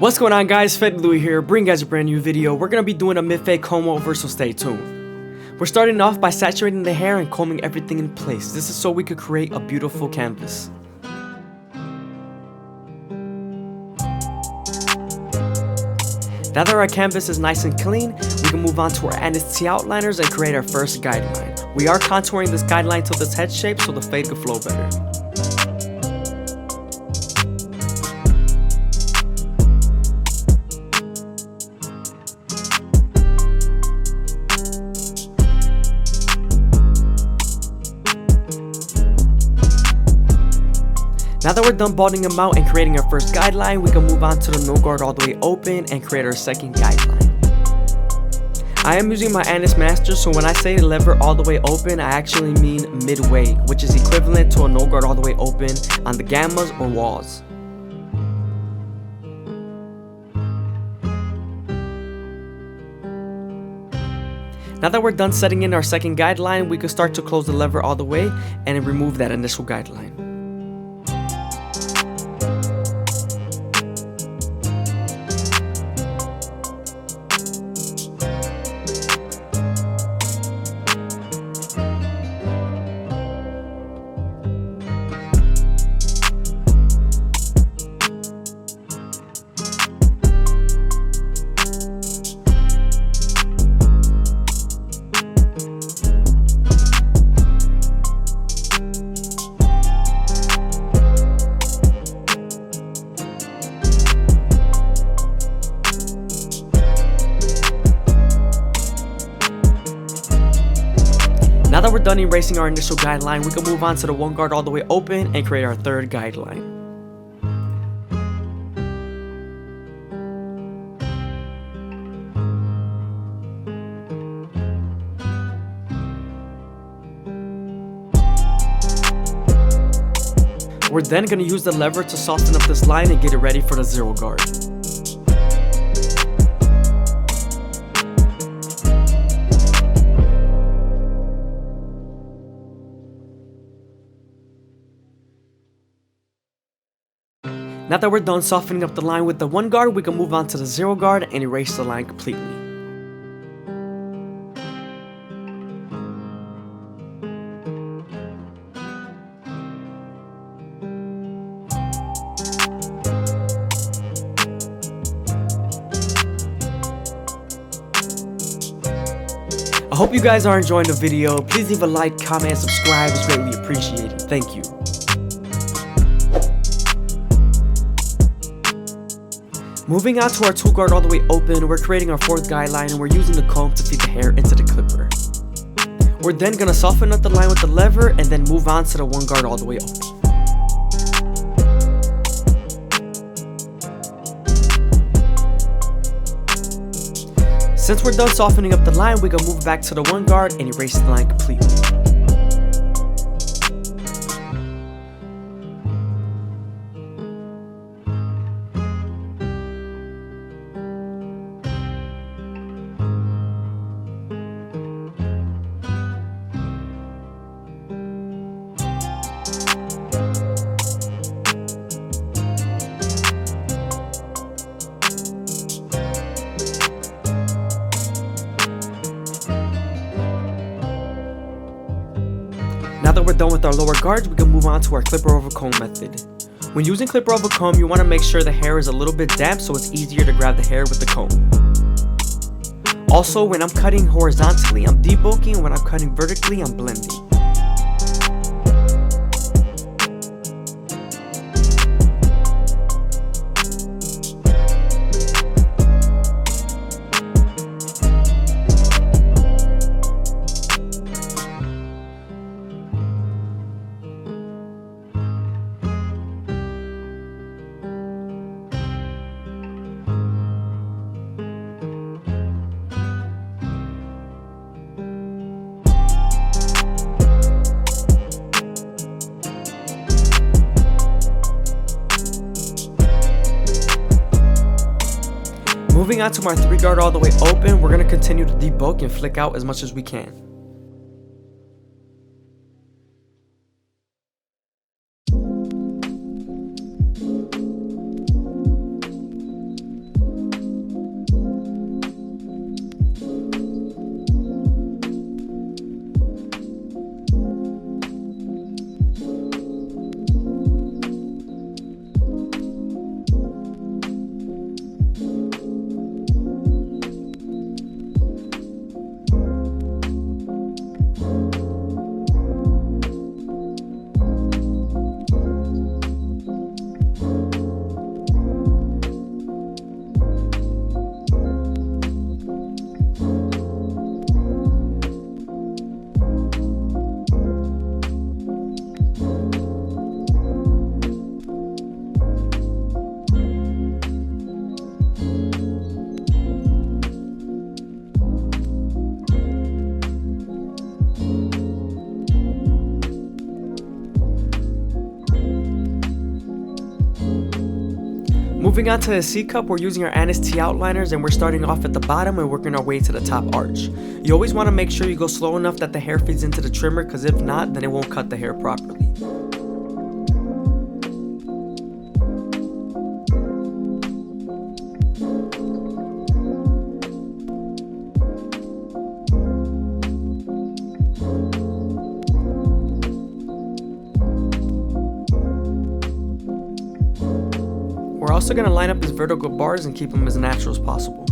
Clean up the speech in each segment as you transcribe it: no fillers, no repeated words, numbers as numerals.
What's going on, guys? FadeitLuie here, bringing you guys a brand new video. We're going to be doing a mid-fade comb over, so stay tuned. We're starting off by saturating the hair and combing everything in place. This is so we could create a beautiful canvas. Now that our canvas is nice and clean, we can move on to our T outliners and create our first guideline. We are contouring this guideline to this head shape so the fade could flow better. Now that we're done balding them out and creating our first guideline, we can move on to the no guard all the way open and create our second guideline. I am using my Master, so when I say lever all the way open, I actually mean midway, which is equivalent to a no guard all the way open on the gammas or walls. Now that we're done setting in our second guideline, we can start to close the lever all the way and remove that initial guideline. Now that we're done erasing our initial guideline, we can move on to the one guard all the way open and create our third guideline. We're then going to use the lever to soften up this line and get it ready for the zero guard. Now that we're done softening up the line with the one guard, we can move on to the zero guard and erase the line completely. I hope you guys are enjoying the video. Please leave a like, comment, and subscribe. It's greatly appreciated. Thank you. Moving on to our two guard all the way open, we're creating our fourth guideline and we're using the comb to feed the hair into the clipper. We're then going to soften up the line with the lever and then move on to the one guard all the way open. Since we're done softening up the line, we can move back to the one guard and erase the line completely. Now that we're done with our lower guards, we can move on to our clipper over comb method. When using clipper over comb, you want to make sure the hair is a little bit damp so it's easier to grab the hair with the comb. Also, when I'm cutting horizontally, I'm debulking, and when I'm cutting vertically, I'm blending. Moving on to my three guard all the way open, we're going to continue to debulk and flick out as much as we can. Moving on to the C cup, we're using our Anise T outliners and we're starting off at the bottom and working our way to the top arch. You always want to make sure you go slow enough that the hair feeds into the trimmer, because if not, then it won't cut the hair properly. We're also going to line up his vertical bars and keep them as natural as possible.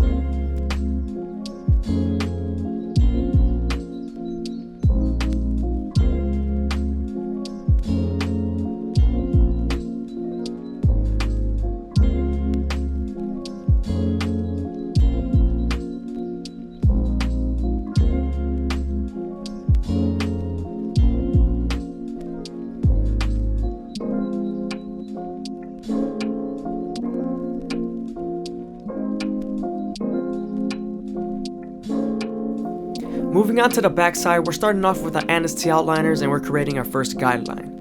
Moving on to the back side, we're starting off with our Anise T outliners and we're creating our first guideline.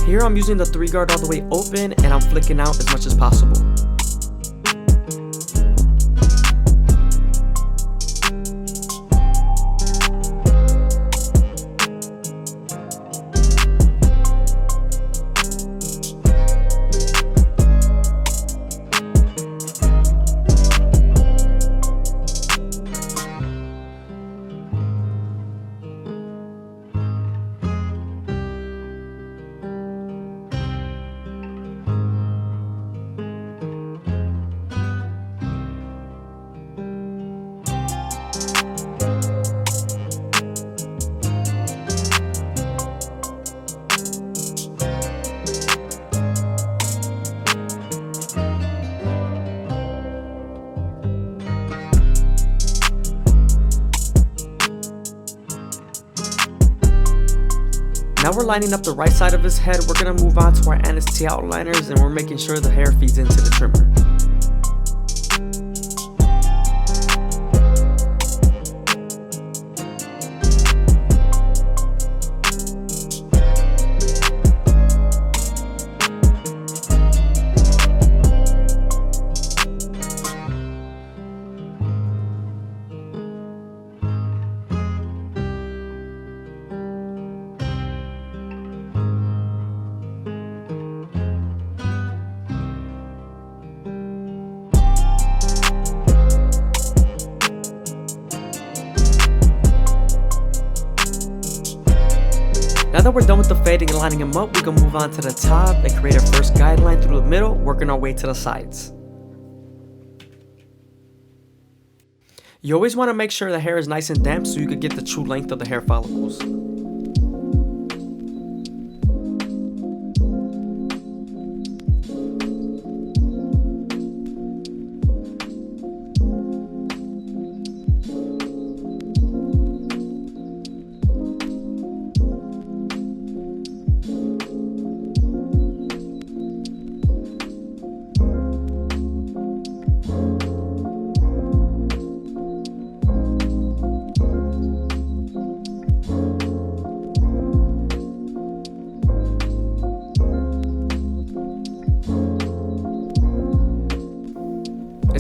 Here I'm using the 3 guard all the way open and I'm flicking out as much as possible. Now we're lining up the right side of his head. We're gonna move on to our Anis T outliners, and we're making sure the hair feeds into the trimmer. Now that we're done with the fading and lining them up, we can move on to the top and create our first guideline through the middle, working our way to the sides. You always want to make sure the hair is nice and damp so you can get the true length of the hair follicles.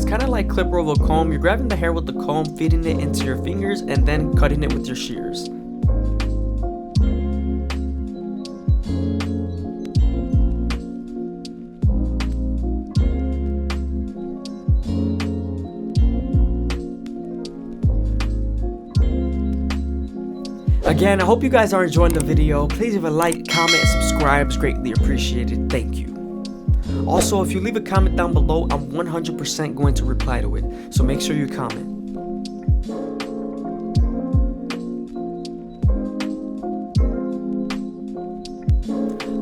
Kind of like clipper of a comb. You're grabbing the hair with the comb, feeding it into your fingers, and then cutting it with your shears. Again, I hope you guys are enjoying the video. Please leave a like, comment, and subscribe. It's greatly appreciated. Thank you. Also, if you leave a comment down below, I'm 100% going to reply to it, so make sure you comment.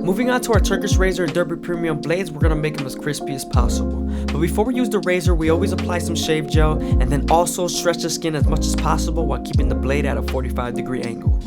Moving on to our Turkish razor and Derby Premium blades, we're going to make them as crispy as possible. But before we use the razor, we always apply some shave gel and then also stretch the skin as much as possible while keeping the blade at a 45-degree angle.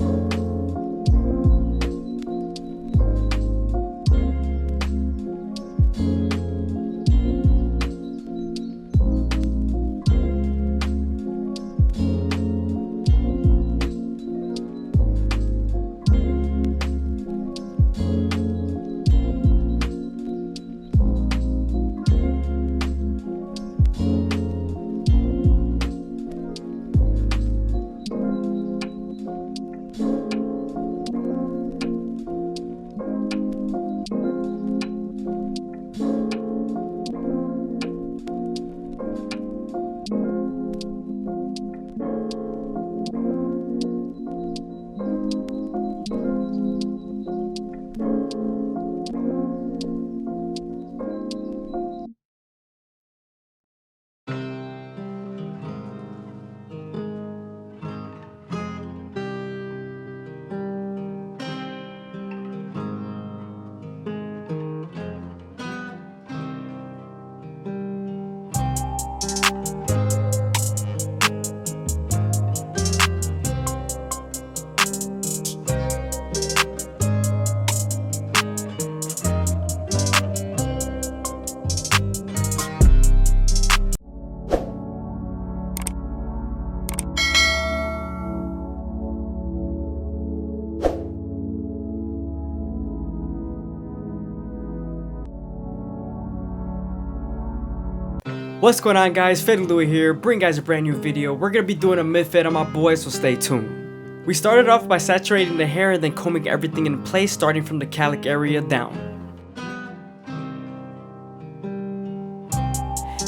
What's going on, guys? FadeitLuie here, bring guys a brand new video. We're gonna be doing a mid-fade on my boy, so stay tuned. We started off by saturating the hair and then combing everything in place, starting from the calic area down.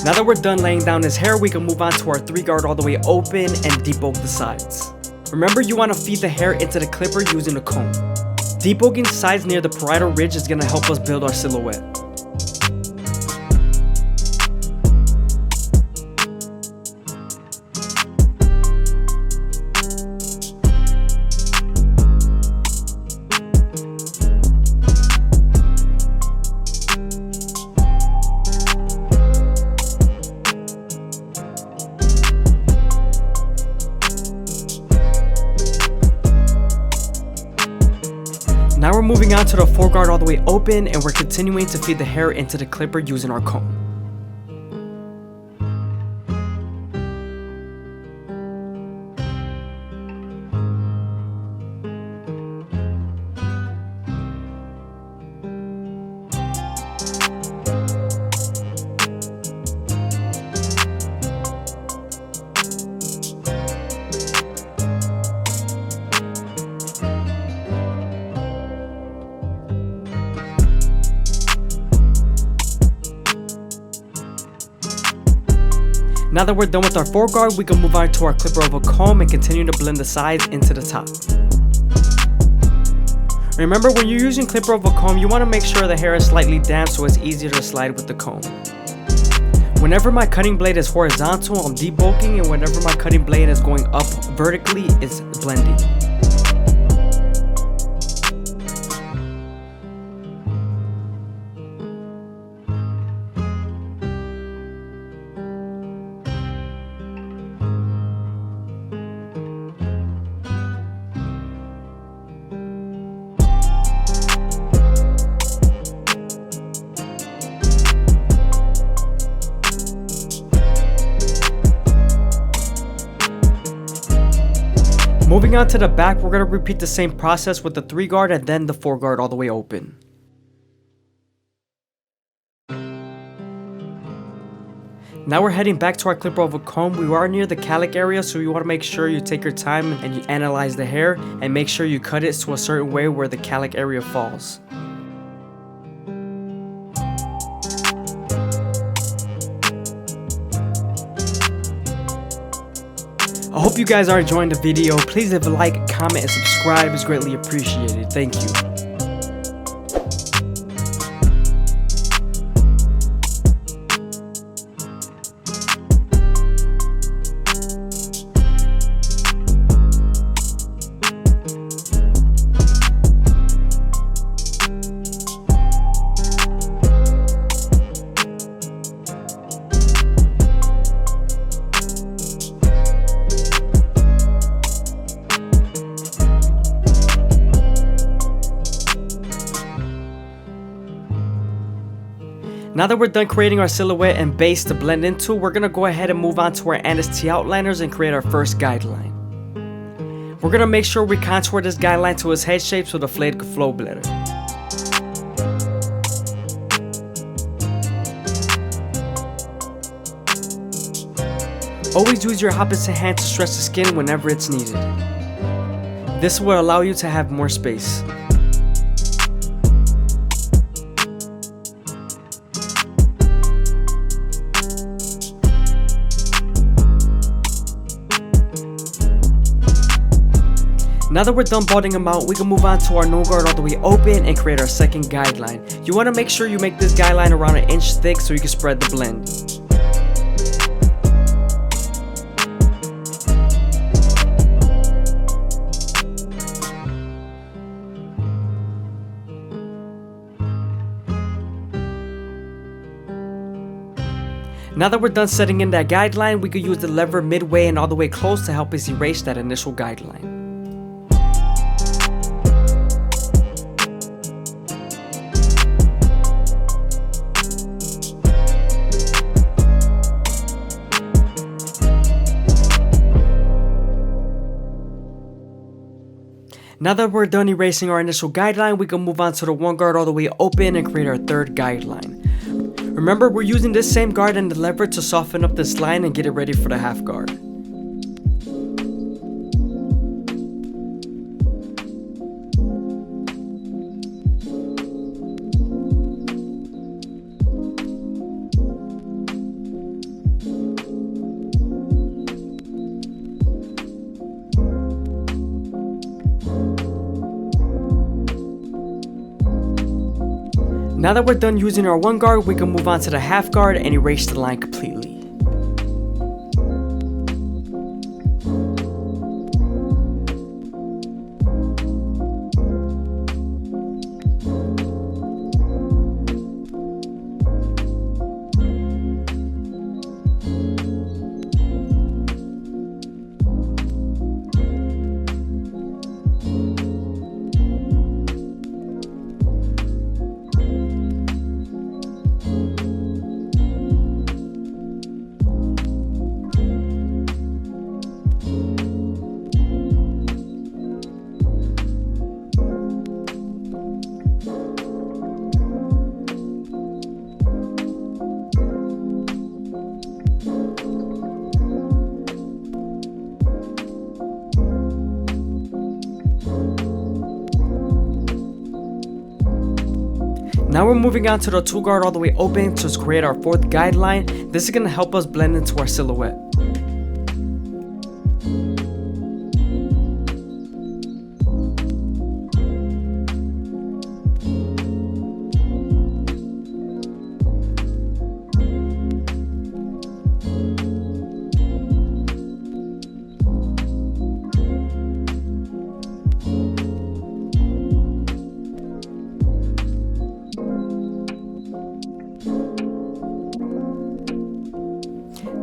Now that we're done laying down his hair, we can move on to our 3-guard all the way open and debulk the sides. Remember, you want to feed the hair into the clipper using a comb. Debulking sides near the parietal ridge is gonna help us build our silhouette. Now we're moving on to the foreguard all the way open, and we're continuing to feed the hair into the clipper using our comb. Now that we're done with our foreguard, we can move on to our clipper of a comb and continue to blend the sides into the top. Remember, when you're using clipper of a comb, you want to make sure the hair is slightly damp so it's easier to slide with the comb. Whenever my cutting blade is horizontal, I'm debulking, and whenever my cutting blade is going up vertically, it's blending. Moving on to the back, we're going to repeat the same process with the 3-guard and then the 4-guard all the way open. Now we're heading back to our clipper of a comb. We are near the calic area, so you want to make sure you take your time and you analyze the hair and make sure you cut it to a certain way where the calic area falls. I hope you guys are enjoying the video. Please leave a like, comment, and subscribe. It's greatly appreciated. Thank you. Now that we're done creating our silhouette and base to blend into, we're going to go ahead and move on to our Annis T outliners and create our first guideline. We're going to make sure we contour this guideline to its head shape so the fade could flow better. Always use your opposite hand to stretch the skin whenever it's needed. This will allow you to have more space. Now that we're done balding them out, we can move on to our no guard all the way open and create our second guideline. You want to make sure you make this guideline around 1 inch thick so you can spread the blend. Now that we're done setting in that guideline, we could use the lever midway and all the way close to help us erase that initial guideline. Now that we're done erasing our initial guideline, we can move on to the 1 guard all the way open and create our third guideline. Remember, we're using this same guard and the lever to soften up this line and get it ready for the half guard. Now that we're done using our 1 guard, we can move on to the half guard and erase the line completely. Now we're moving on to the 2 guard all the way open to create our 4th guideline. This is going to help us blend into our silhouette.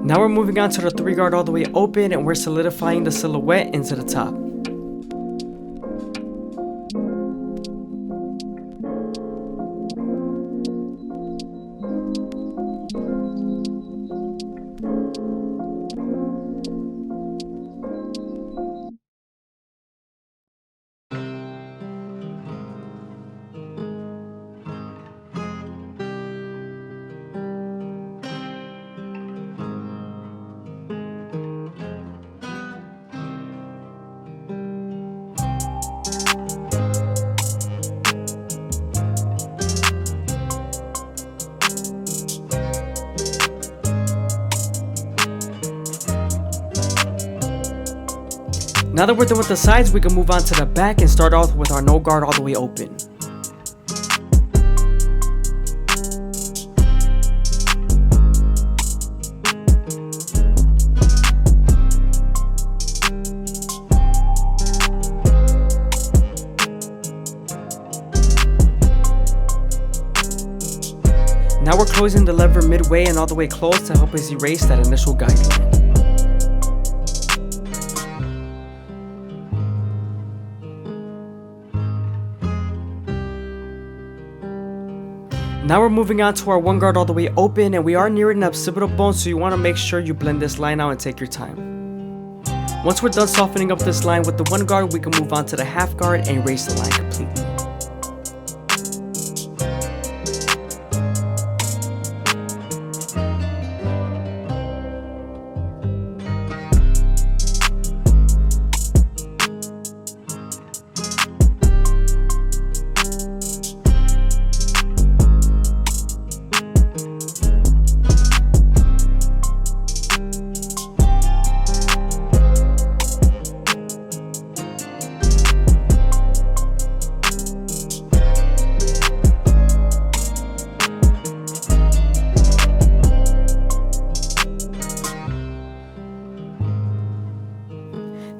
Now we're moving on to the 3 guard all the way open and we're solidifying the silhouette into the top. Now that we're done with the sides, we can move on to the back and start off with our no guard all the way open. Now we're closing the lever midway and all the way close to help us erase that initial guideline. Now we're moving on to our 1 guard all the way open and we are nearing the occipital bone, so you want to make sure you blend this line out and take your time. Once we're done softening up this line with the 1 guard, we can move on to the half guard and erase the line completely.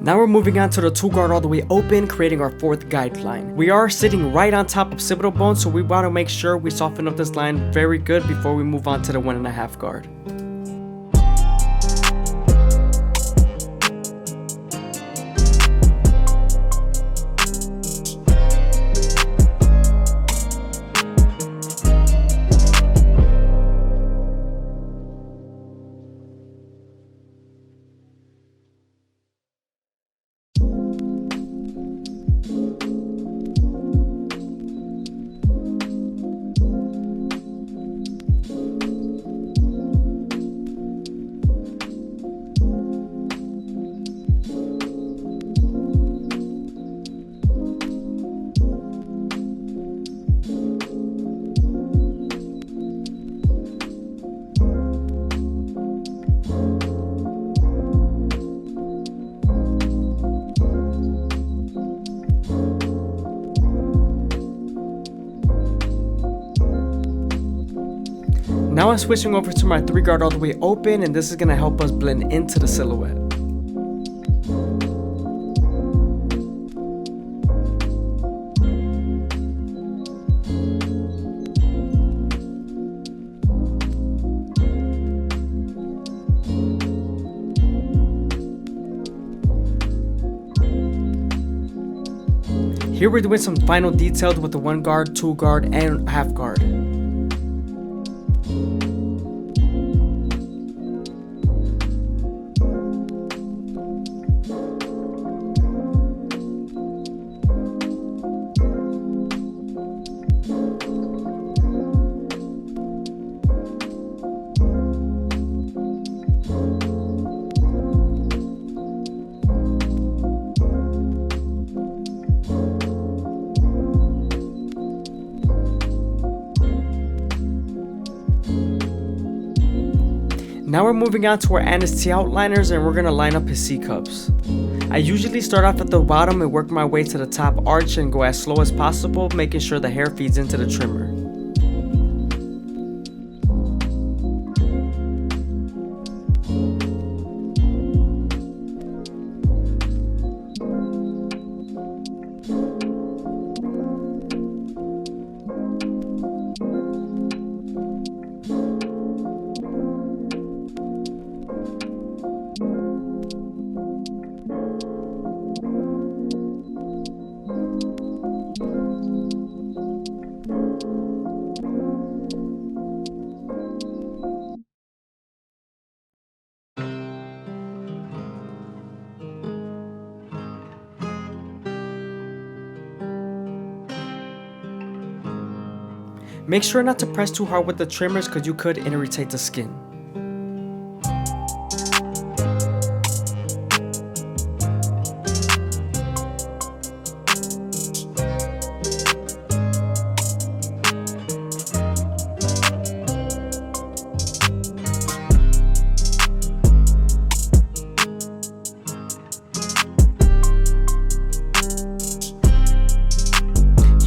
Now we're moving on to the 2 guard all the way open, creating our 4th guideline. We are sitting right on top of occipital bone, so we want to make sure we soften up this line very good before we move on to the 1.5 guard. Now I'm switching over to my 3 guard all the way open, and this is going to help us blend into the silhouette. Here we're doing some final details with the 1 guard, 2 guard, and half guard. Now we're moving on to our Anna's T outliners, and we're going to line up his C cups. I usually start off at the bottom and work my way to the top arch and go as slow as possible, making sure the hair feeds into the trimmer. Make sure not to press too hard with the trimmers because you could irritate the skin.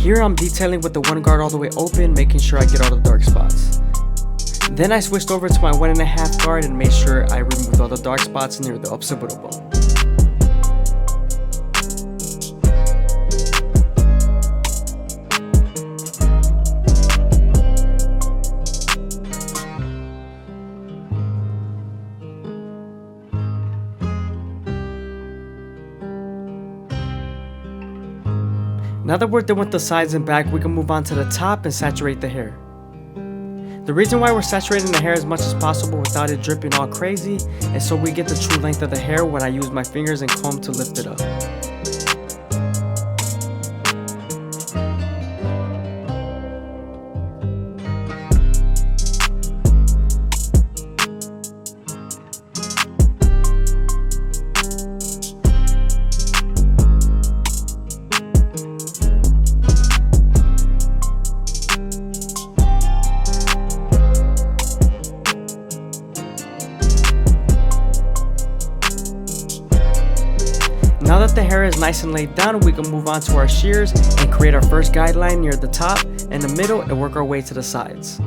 Here I'm detailing with the one guard all the way open, making sure I get all the dark spots. Then I switched over to my 1.5 guard and made sure I removed all the dark spots near the occipital bone. Now that we're done with the sides and back, we can move on to the top and saturate the hair. The reason why we're saturating the hair as much as possible without it dripping all crazy is so we get the true length of the hair when I use my fingers and comb to lift it up. Now that the hair is nice and laid down, we can move on to our shears and create our first guideline near the top and the middle and work our way to the sides.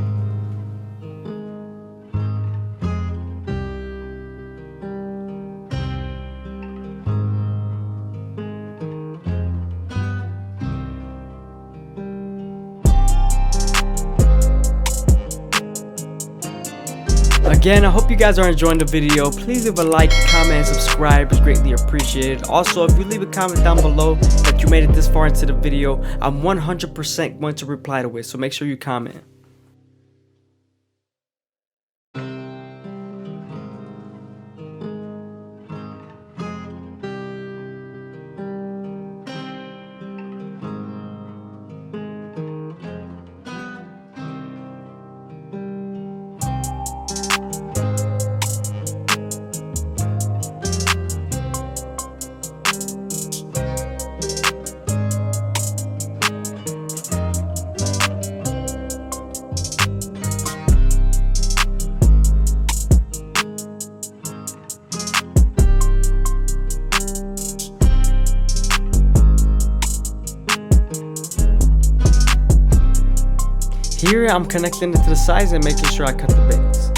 Again, I hope you guys are enjoying the video. Please leave a like, comment, and subscribe. It's greatly appreciated. Also, if you leave a comment down below that you made it this far into the video, I'm 100% going to reply to it, so make sure you comment. Here I'm connecting it to the sides and making sure I cut the bangs.